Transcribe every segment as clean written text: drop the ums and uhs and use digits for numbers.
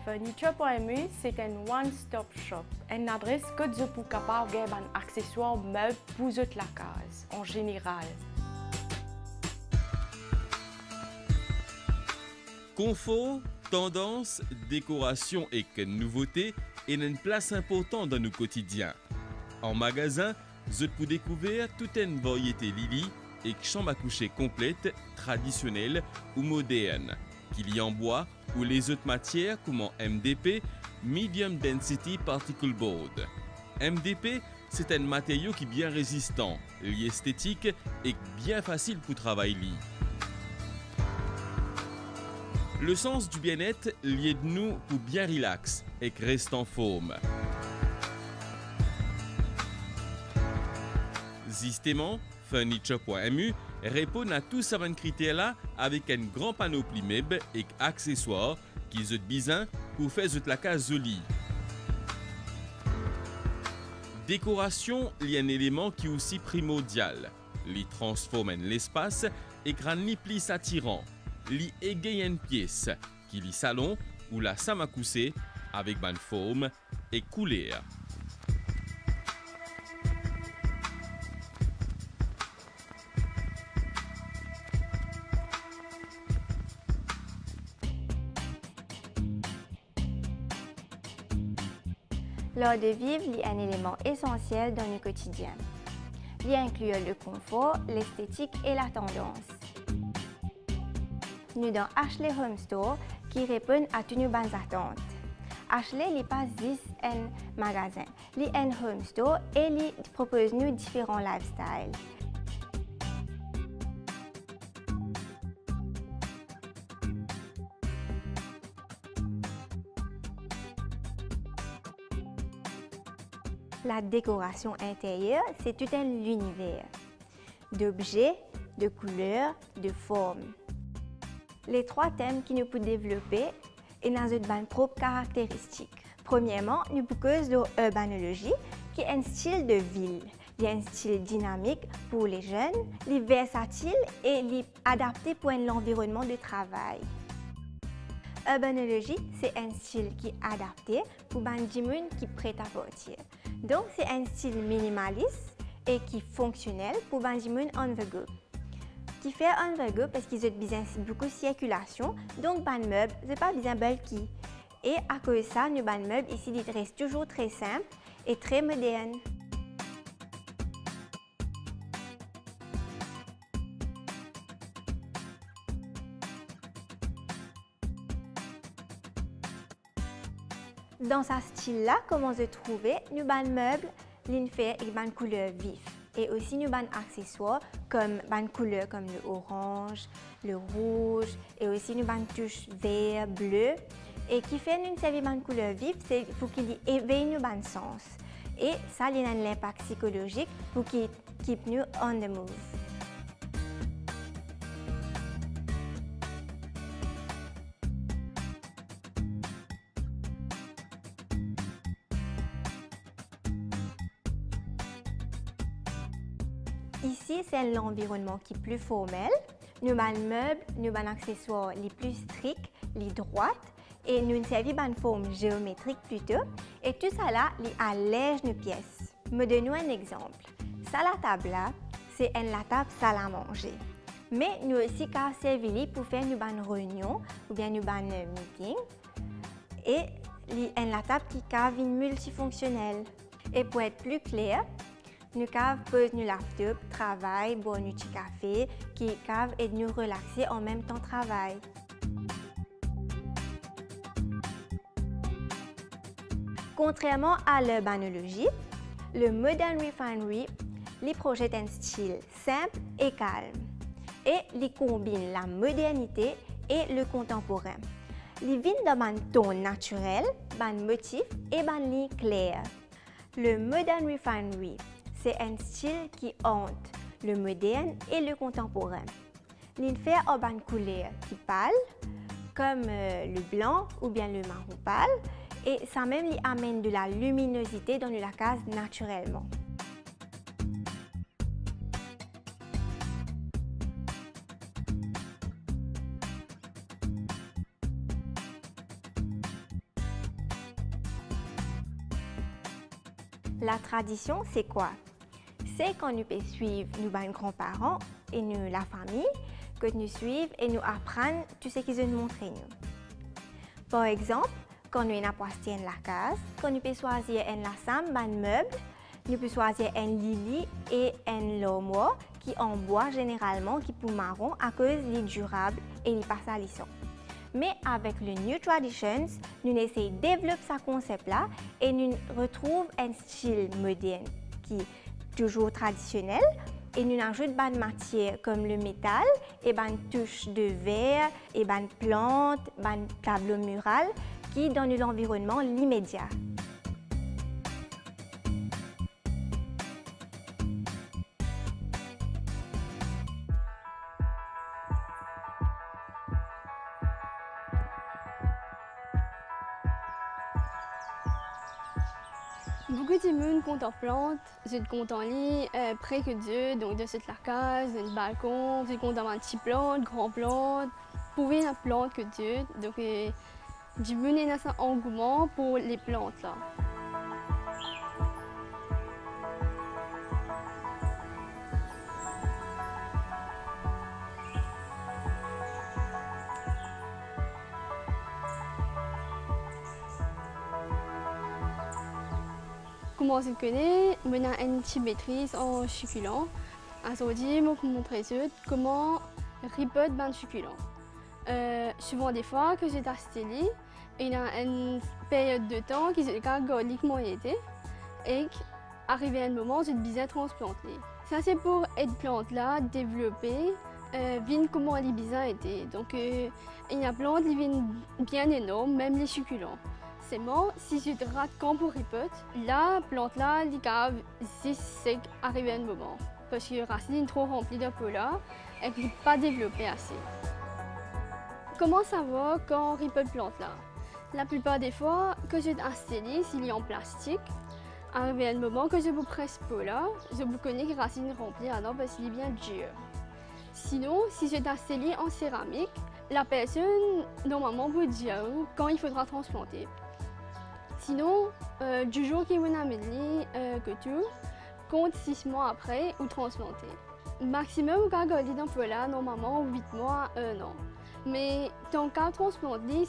Furniture.mu, c'est un one-stop shop, une adresse que vous pouvez capable d'avoir un accessoire meuble pour toute la case, en général. Confort, tendance, décoration et nouveauté est une place importante dans nos quotidiens. En magasin, vous pouvez découvrir toute une variété Lili et chambre à coucher complète, traditionnelle ou moderne, qu'il y en bois ou les autres matières comme en MDP, Medium Density Particle Board. MDP, c'est un matériau qui est bien résistant, lié esthétique et bien facile pour travailler. Le sens du bien-être lié de nous pour bien relax et que reste en forme. Justement, Furniture.mu répond à tous ces critères-là avec un grand panoplie meuble et accessoires qui sont besoin pour faire la case jolie. Décoration est un élément qui est aussi primordial. Il transforme l'espace et rend plus attirant. Il égaye une pièce qui est salon ou la salle à coucher avec bonne forme et couleur. L'art de vivre est un élément essentiel dans le quotidien. Il inclut le confort, l'esthétique et la tendance. Nous dans Ashley Home Store qui répond à toutes nos bonnes attentes. Ashley n'est pas juste un magasin, il est un home store et il propose nous différents lifestyles. La décoration intérieure, c'est tout un univers d'objets, de couleurs, de formes. Les trois thèmes qui nous peuvent développer et dans une propre caractéristique. Premièrement, nous pouvons de l'urbanologie, qui est un style de ville. Il y a un style dynamique pour les jeunes, il est versatile et il est adapté pour l'environnement de travail. Urbanologie, c'est un style qui est adapté pour les gens qui sont prêts à partir. Donc, c'est un style minimaliste et qui est fonctionnel pour les gens on the go. Qui fait on the go parce qu'ils ont besoin de beaucoup de circulation, donc les meubles, ce n'est pas besoin bulky. Et à cause de ça, nos meubles ici, ils restent toujours très simples et très modernes. Dans ce style-là, comment se trouver, nous avons meubles, fait avec une couleur vive. Et aussi nous avons accessoires comme une couleur comme le orange, le rouge et aussi nous avons touches vert, bleu. Et qui fait nous servir une couleur vive, c'est pour qu'il éveille nos sens. Et ça, il y a un impact psychologique pour qu'il keep nous on the move. Ici, c'est l'environnement qui est plus formel. Nous avons les meubles, nous avons les accessoires les plus stricts, les droites, et nous avons une forme géométrique plutôt. Et tout ça là, allège nos pièces. Me donne un exemple. Ça, la table là, c'est la table salle à manger. Mais nous aussi qu'à servir pour faire une réunion ou bien une meeting. Et la table qui est multifonctionnelle. Et pour être plus clair, nous pouvons poser nos laptops, travailler, boire un petit café, qui peuvent et nous relaxer en même temps travail. Contrairement à l'urbanologie, le Modern Refinery projette un style simple et calme et il combine la modernité et le contemporain. Il vient dans un ton naturel, un motif et une ligne claire. Le Modern Refinery, c'est un style qui hante le moderne et le contemporain. Il fait une couleur qui pâle, comme le blanc ou bien le marron pâle, et ça même lui amène de la luminosité dans la case naturellement. La tradition, c'est quoi? C'est quand nous pouvons suivre nos grands-parents et nous, la famille, que nous suivons et nous apprenons tout ce qu'ils nous montrent. Par exemple, quand nous avons la case, quand nous pouvons choisir un lassam, un meuble, nous pouvons choisir un lit et un l'armoire qui en bois généralement qui pour marron à cause des durables et des passe à lisson. Mais avec le New Traditions, nous essayons de développer ce concept-là et nous retrouvons un style moderne qui est toujours traditionnel et nous ajoutons des matières comme le métal et des touches de verre et des plantes, des tableaux murales qui donnent l'environnement l'immédiat. Beaucoup de monde comptent en plantes, je compte en lit, près que Dieu, donc de cette la case, le balcon, je compte en petites plantes, grandes plantes, pour la plante que Dieu, donc j'ai mené un engouement pour les plantes là. Comment je connais, je suis une petite maîtrise en succulent. Aujourd'hui, je vais vous montrer comment ripoter un succulent. Souvent des fois que j'ai acheté il y a une période de temps qui s'est garliquement été et arrivé un moment où j'ai besoin de transplanter. Ça c'est pour être plante là, développer, voir comment les besoins étaient. Donc il y a plantes qui viennent bien énormes, même les succulents. Seulement, si je rate quand pour ripote, la plante là, les caves, c'est arrivé un moment. Parce que les racines sont trop remplies de peau là et qu'elles ne pas développées assez. Comment savoir quand on ripote plante là? La plupart des fois que j'ai installé, s'il est en plastique, arrivé un moment que je vous presse peau là, je vous connais les racines remplies alors parce qu'il est bien dur. Sinon, si j'ai installé en céramique, la personne normalement vous dit quand il faudra transplanter. Sinon, du jour qu'il vous a amené que tout, compte 6 mois après ou transplanter. Maximum, vous pouvez garder dans peu là, normalement 8 mois, 1 an. Mais tant qu'à transplanter,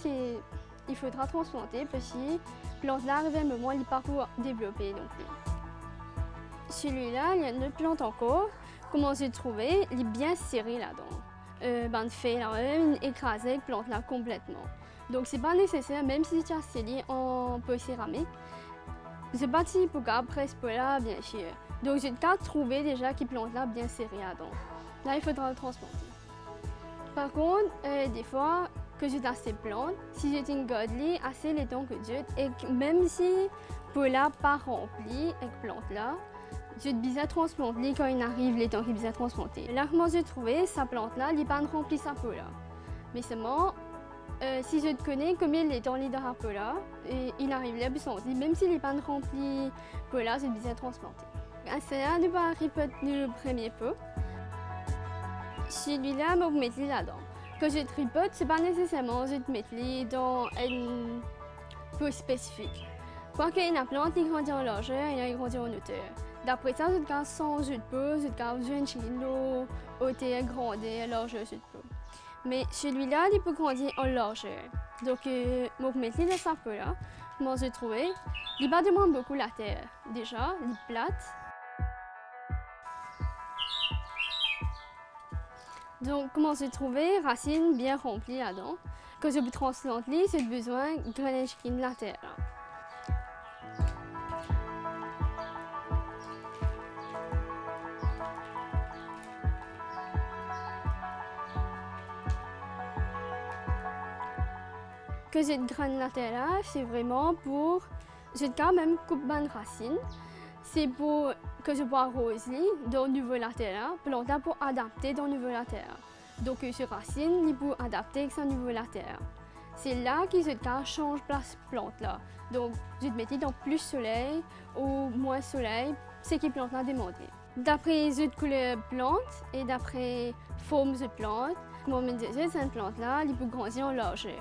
il faudra transplanter parce que plante là arrive un moment, il n'est pas pour développer non plus. Celui-là, il y a une autre plante encore. Comment j'ai trouvé, il est bien serré là-dedans. Ben fait là, écraser la plante là complètement. Donc c'est pas nécessaire, même si tu as scellé en peu céramique, c'est pas si pour après ce là bien sûr. Donc j'ai qu'à trouver déjà qui plante là bien serré là-dedans. Là il faudra le transplanter. Par contre, des fois que j'ai assez plante, si j'ai une godly assez les temps que Dieu et même si pour là pas rempli avec plante là, j'ai besoin de transplanter quand il arrive les temps qu'il besoin de transplanter. Là comment j'ai trouvé sa plante là, il n'est pas rempli sa peau là. Mais seulement si je te connais combien il est dans les drapeaux là, et il arrive là, même s'il n'est pas rempli pour là, j'ai besoin de transplanter. C'est un de pas ripoter le premier pot. Celui-là, je vais mettre là-dedans. Quand je tripote, c'est pas nécessairement je te mettre dans un pot spécifique. Quand il y a une plante, il grandit en largeur et il grandit en hauteur. D'après ça, je te garde 100 jus de peau, je te garde 20 kg, hauteur, grandeur, largeur, jus de peau. Mais celui-là, il peut grandir en largeur. Donc, je vais mettre dans sa peau là. Comment j'ai trouvé? Il va demander beaucoup la terre. Déjà, il est plate. Donc, comment j'ai trouvé? Racines bien remplies là-dedans. Quand je peux transplanter, j'ai besoin de drainage de la terre. Là. Que cette graine latérale, c'est vraiment pour, je quand même coupe une racine, c'est pour que je puisse arroser dans le niveau latéral, pour adapter dans le niveau latéral. Donc ces racines, il peut adapter avec son niveau latéral. C'est là que je change place plante là. Donc je te mets dans plus soleil ou moins soleil, c'est qui plante là demandé. D'après les couleurs plante et d'après forme de plante, comme on me disait, cette plante là, il peut grandir en largeur.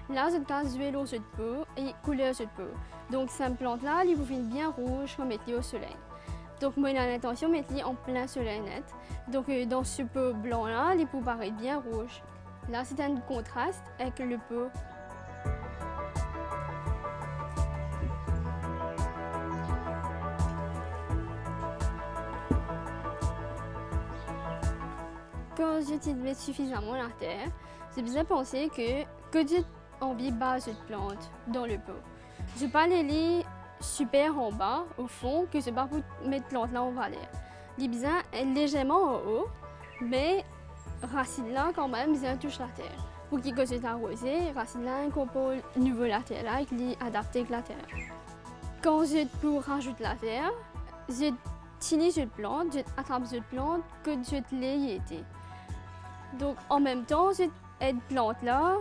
Là, je casse l'huile au jeu de peau et couleur jeu de peau. Donc, cette plante-là, elle vous vient bien rouge pour mettre au soleil. Donc, moi, j'ai l'intention de mettre en plein soleil net. Donc, dans ce pot blanc-là, les peaux paraissent bien rouges. Là, c'est un contraste avec le pot. Quand j'utilise suffisamment la terre, j'ai besoin de penser que j'ai envie de base de plante dans le pot. Je ne vais pas les lire super en bas, au fond, que je ne vais pas pour mettre plante là en valeur. Les besoins est légèrement en haut, mais racine là quand même bien touche la terre. Pour qu'il soit arrosé, racine là incorpore nouveau la terre là et qu'il adapté avec la terre. Quand je pour rajouter la terre, je utilise une plante, je attrape une plante que je l'ai été. Donc en même temps, cette plante là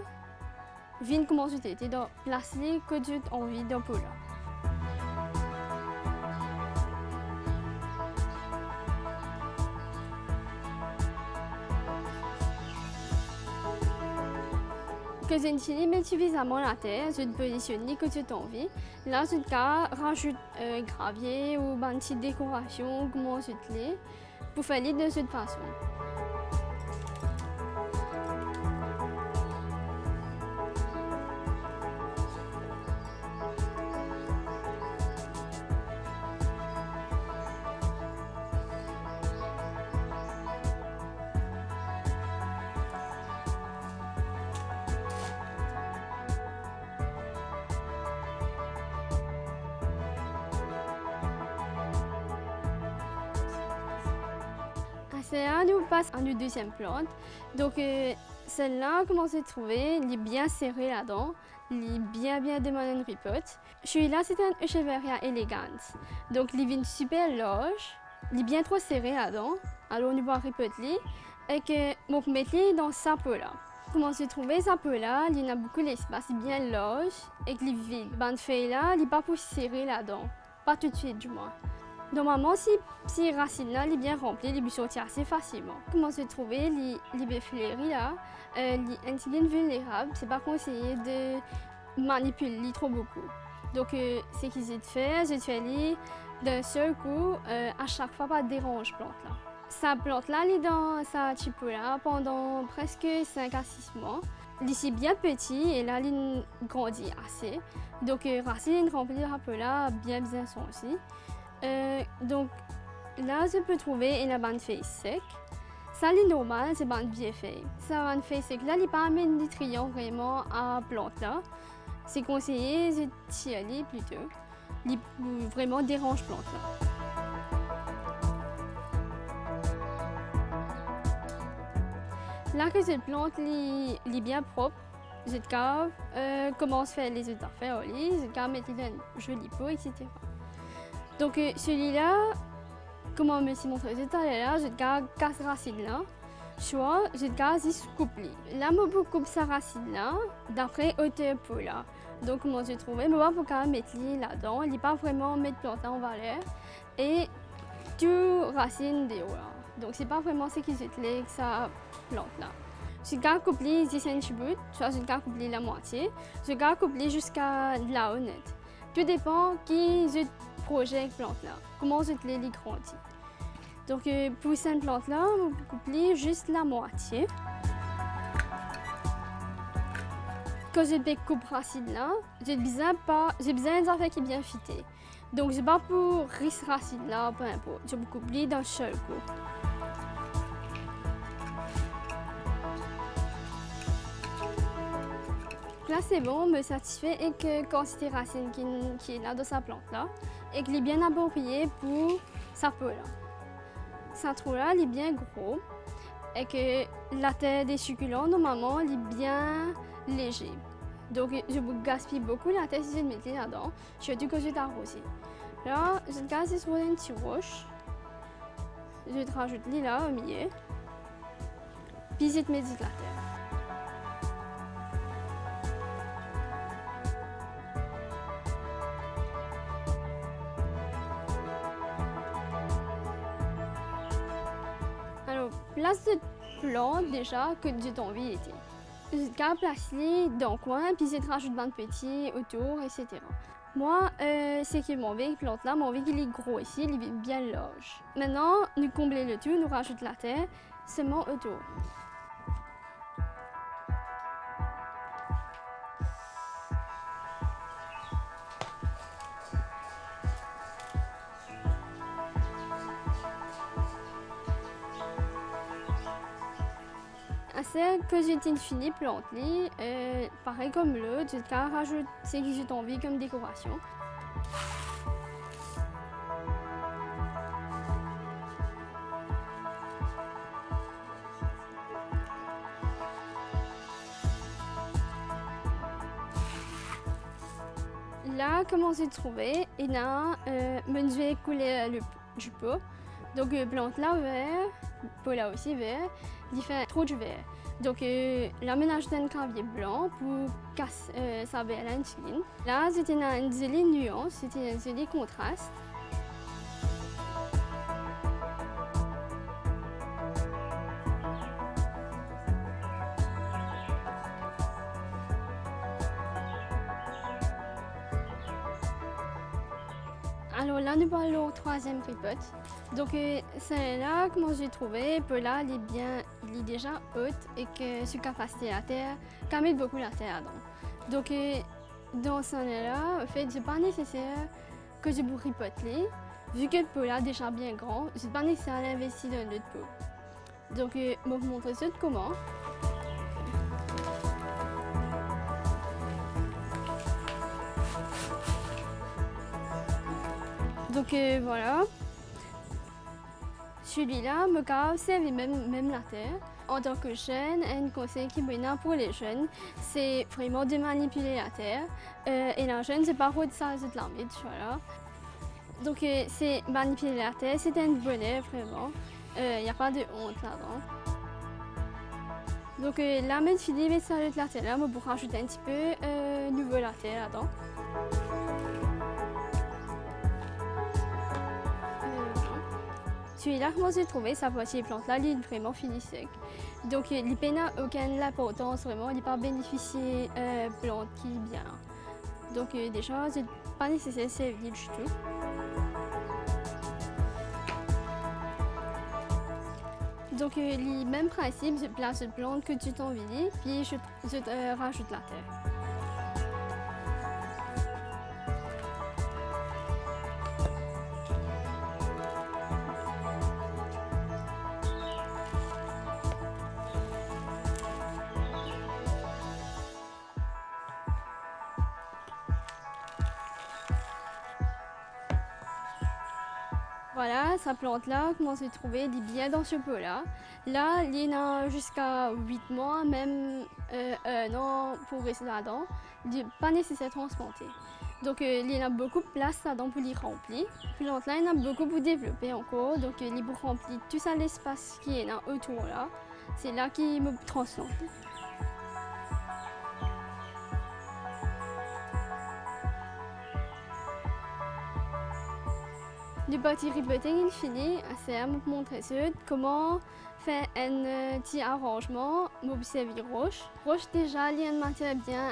vient commencer à être dans placer que j'ai envie d'un pot là. Que j'ai utilisé suffisamment la terre, je positionne que j'ai envie. Là, je rajoute gravier ou une petite décoration, comment je l'ai, pour faire de cette façon. Là, nous passons à notre deuxième plante. Donc, celle-là, comment c'est trouvé, elle est bien serrée là-dedans, elle est bien demandée une ripote. Celui-là, c'est un Echeveria elegans. Donc, il est super large, il est bien trop serré là-dedans. Alors, on va ripoter et que on mettre dans sa peau-là. Comment se trouver sa peau-là, il y a beaucoup d'espace, il est bien large et qu'il est vide. Ben, feuille-là, il n'est pas pour serrer là-dedans, pas tout de suite du moins. Normalement, si ces racines-là sont bien remplies, ils peuvent sortir assez facilement. Comment se trouver les fleuris là, les insulines vulnérables, c'est pas conseillé de manipuler trop beaucoup. Donc, ce qu'ils ont fait, j'ai fait d'un seul coup, à chaque fois, pas de dérange plante là. Sa plante là, elle est dans sa chipola pendant presque 5 à 6 mois. Ici bien petit et là, il grandit assez. Donc, racines remplies un peu là, bien sont aussi. Donc là, je peux trouver une bonne feuille sec. Ça, c'est normal, c'est une vieille feuille. Ça, une feuille sec, là, il n'y a pas de nutriments vraiment à la plante là. C'est conseillé de tirer plutôt. Il vraiment dérange plante là. Là que cette plante est bien propre, cette cave commence à faire les autres affaires au lit, cette cave met une jolie peau, etc. Donc celui-là, comment me suis montré tout à l'heure, je casse racine là, soit je casse coupe. Là, je coupe sa racine là, d'après hauteur peau là. Donc comment je trouve, mais moi pour quand même mettre là-dedans, il n'est pas vraiment mettre plante en valeur et tout racine de haut là. Donc c'est pas vraiment ce qui se fait que ça plante là. Je coupe 10 cm, soit je coupe la moitié, je coupe jusqu'à la honnête. Tout dépend qui je projette plante là, comment je les grandis. Donc pour cette plante là, on coupe juste la moitié. Quand je coupe racine là, j'ai besoin d'un affaire qui est bien fité. Donc je ne vais pas pour risque racine là, peu importe, je coupe d'un seul coup. Là c'est bon, me satisfait et que quantité racine qui est là dans sa plante là et qu'il est bien approprié pour sa peau là. Sa trou là, il est bien gros et que la terre des succulents normalement il est bien léger. Donc je vous gaspille beaucoup la terre si je mets là-dedans, surtout que je vais arroser. Là, je casse sur une petite roche, je te rajoute là au milieu, puis je te mets de la terre. Place de plante déjà que j'ai envie d'été. Je place dans le coin, puis je rajoute des petits autour, etc. Moi, c'est que mon véhicule plante là, mon véhicule est gros ici, il est bien large. Maintenant, nous comblons le tout, nous rajoutons la terre seulement autour. Assez que j'ai fini plante pareil comme l'autre, je rajoute ce que j'ai envie comme décoration. Là, comment j'ai trouvé, il y a je vais couler du pot. Donc, plante là vert, pot là aussi vert, il fait trop de vert. Donc, l'aménage d'un clavier blanc pour casser sa belle insuline. Là, c'était une jolie nuance, c'était un joli contraste. Alors là, nous parlons au troisième ripote. Donc c'est là comment j'ai trouvé que là, il est déjà haute et que ce capacité à terre, quand même beaucoup la terre dedans. Donc dans ce là, en fait, c'est pas nécessaire que je vous ripote vu que le pot là déjà bien grand, c'est pas nécessaire d'investir dans l'autre pot. Donc je vais vous montrer ça comment. Donc voilà, celui-là me servi même la terre. En tant que jeune, un conseil qui me donne pour les jeunes, c'est vraiment de manipuler la terre. Et la jeune, c'est pas de ça, c'est de l'armée, voilà. Donc c'est manipuler la terre, c'est un bonheur vraiment. Il n'y a pas de honte là-dedans. Donc là, je finis avec ça de la terre, là, pour rajouter un petit peu nouveau la terre là-dedans. Celui-là, comment j'ai trouvé, sa moitié plante là, il est vraiment fini sec. Donc, il n'a aucune importance, vraiment, il n'est pas bénéficié plante qui est bien. Donc, déjà, c'est pas nécessaire de servir du tout. Donc, le même principe, je place une plante que tu t'envies, puis je rajoute la terre. Voilà, sa plante-là, comment s'est trouvée, elle est bien dans ce pot-là. Là, il y en a jusqu'à 8 mois, même 1 an pour rester là-dedans. Il n'est pas nécessaire de transplanter. Donc, il y en a beaucoup de place là-dedans pour les remplir. La plante-là, il y en a beaucoup pour développer encore. Donc, il est pour remplir tout ça l'espace qui est là autour là. C'est là qu'il me transplante. Du petit reporting infini, c'est à vous montrer comment faire un petit arrangement, m'observer roche. Roche déjà, il y a une matière bien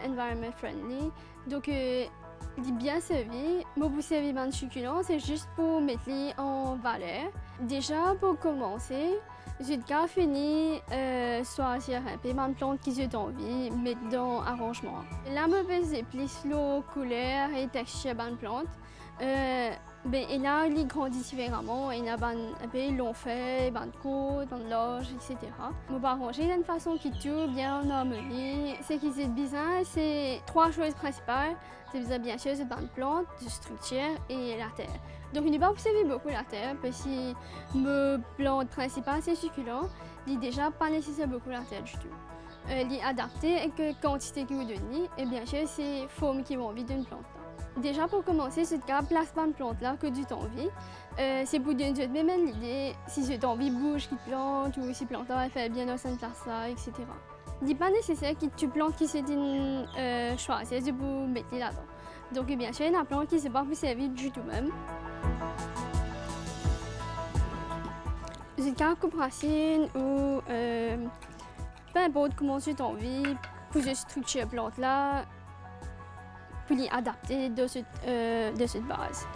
environment friendly, donc il est bien servi. M'observer un succulent, c'est juste pour mettre en valeur. Déjà pour commencer, j'ai déjà fini choisir un peu de plante qui j'ai envie de mettre dans l'arrangement. Là, je vais plus la couleur et texture de plante. Et là, il grandit différemment. Il y a un peu long fait, de côte, de large, etc. On va arranger d'une façon qui est bien en harmonie. Ce qui est bizarre, c'est 3 choses principales. C'est bien sûr, c'est une plante, de structure et la terre. Donc, il ne va pas observer beaucoup la terre, parce que ma plante principale, c'est succulent. Il n'est déjà pas nécessaire beaucoup la terre du tout. Il est adapté avec la quantité que vous donnez. Et bien sûr, c'est formes qui vont envie d'une plante. Déjà pour commencer, c'est de place pas une plante là que tu as envie. C'est pour donner même l'idée si tu as envie de bouge qui plante ou si plante là elle fait bien dans cette place là, etc. Il n'est pas nécessaire que tu plantes qui c'est une choisir pour mettre là-dedans. Donc bien sûr, il y a une plante qui ne s'est pas servir du tout même. C'est une coupe racine ou peu importe comment tu as envie, pour structurer plante là, pour les adapter de cette base.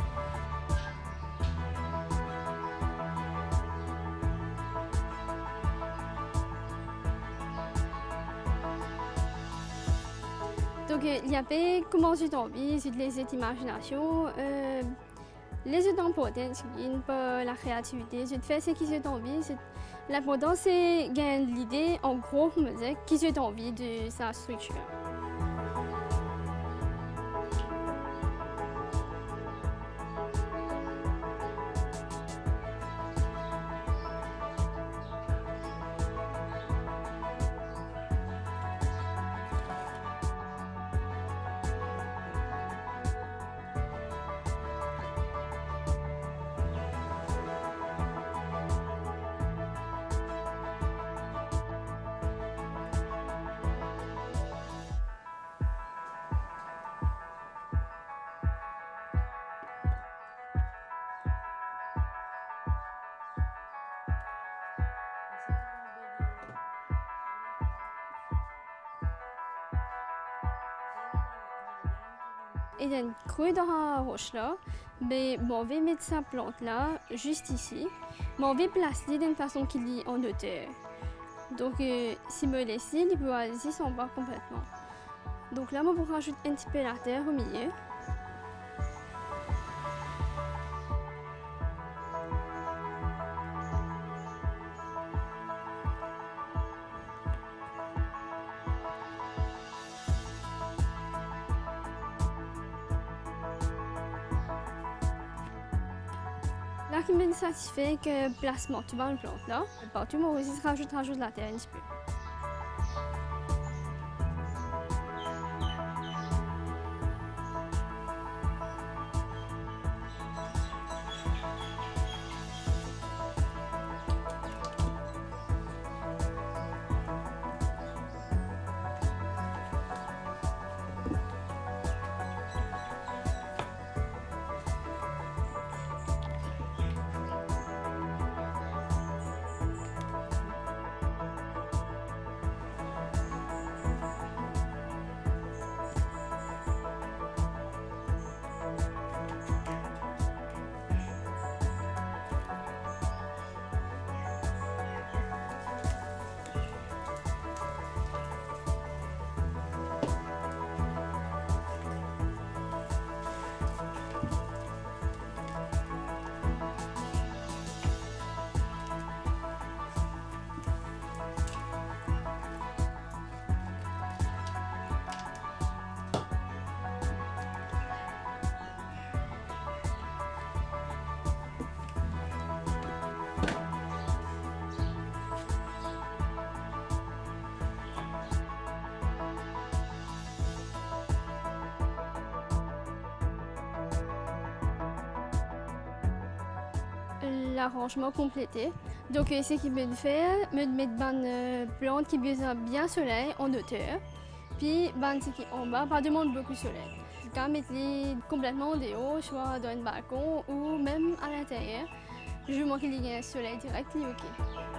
Donc, il y avait comment tu as envie, les imaginations, les importants pour la créativité. Je fais ce qui tu as envie. L'important, c'est gagner l'idée en gros, qui tu as envie de sa structure. Il y a une creux dans la roche là, mais on va mettre sa plante là, juste ici. Mais on va placer d'une façon qu'il est en hauteur. Donc si me laisse, il peut aller s'en bas complètement. Donc là, on va rajouter un petit peu la terre au milieu. Là, qui me satisfait que le placement tu vois le plante là, partout moi aussi rajoute la terre un petit peu. L'arrangement complété. Donc, ce qu'il me fait, me mettre une plante qui besoin bien soleil en hauteur, puis ce qui en bas, pas demande beaucoup de soleil. Je peux mettre les complètement en haut, soit dans un balcon ou même à l'intérieur. Je manque qu'il y ait un soleil direct, ok.